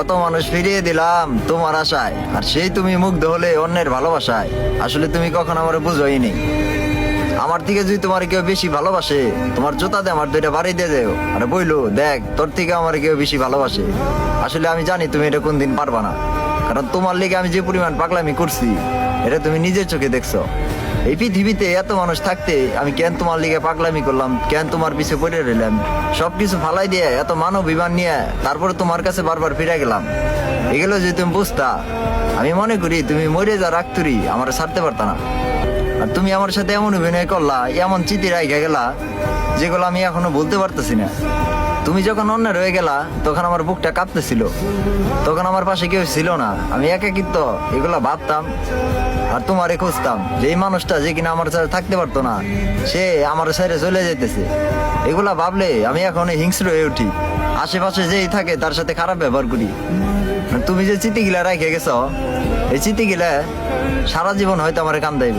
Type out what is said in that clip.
কত মানুষ ফিরিয়ে দিলাম তোমার আশায়, আর সেই তুমি মুগ্ধ হলে অন্যের ভালোবাসায়। আসলে তুমি কখন আমার বুঝোইনি। আমার থেকে যদি তোমার কেউ বেশি ভালোবাসে, তোমার জুতাতে আমার দুইটা বাড়ি দিয়ে দেও, আর বইলো দেখ তোর থেকে আমার কেউ বেশি ভালোবাসে। আসলে আমি জানি তুমি এটা কোনদিন পারবা না, কারণ তোমার লিগে আমি যে পরিমাণ পাগলামি করছি এটা তুমি নিজের চোখে দেখছো। এই পৃথিবীতে এত মানুষ থাকতে আমি কেন তোমার লিগে পাগলামি করলাম, কেন তোমার পিছে পড়ে রইলাম, সবকিছু ফালাই দিয়ে এত মানব বিমান নিয়ে তারপরে তোমার কাছে বারবার ফিরে গেলাম। এগুলো যদি তুমি বুঝতা, আমি মনে করি তুমি মরে যা রাখতুরি আমার ছাড়তে পারতা না। আর তুমি আমার সাথে এমন অভিনয় করলা, এমন চিঠি রাইখা গেলা যেগুলো আমি এখনো বলতে পারতেছি না। তুমি যখন অন্যের হয়ে গেলা তখন আমার বুকটা কাঁপতেছিল, তখন আমার পাশে কেউ ছিল না, আমি একাকিত্ব এগুলা ভাবতাম আর তোমারে খুঁজতাম। যে এই মানুষটা যে কিনা আমার সাথে থাকতে পারতো না, সে আমার ছেড়ে চলে যেতেছে, এগুলা ভাবলে আমি এখন হিংস্র হয়ে উঠি। আশেপাশে যেই থাকে তার সাথে খারাপ ব্যবহার করি। তুমি যে চিঠিগুলা রেখে গেছো, এই চিঠিগুলা সারা জীবন হয়তো আমার কান্দাইব।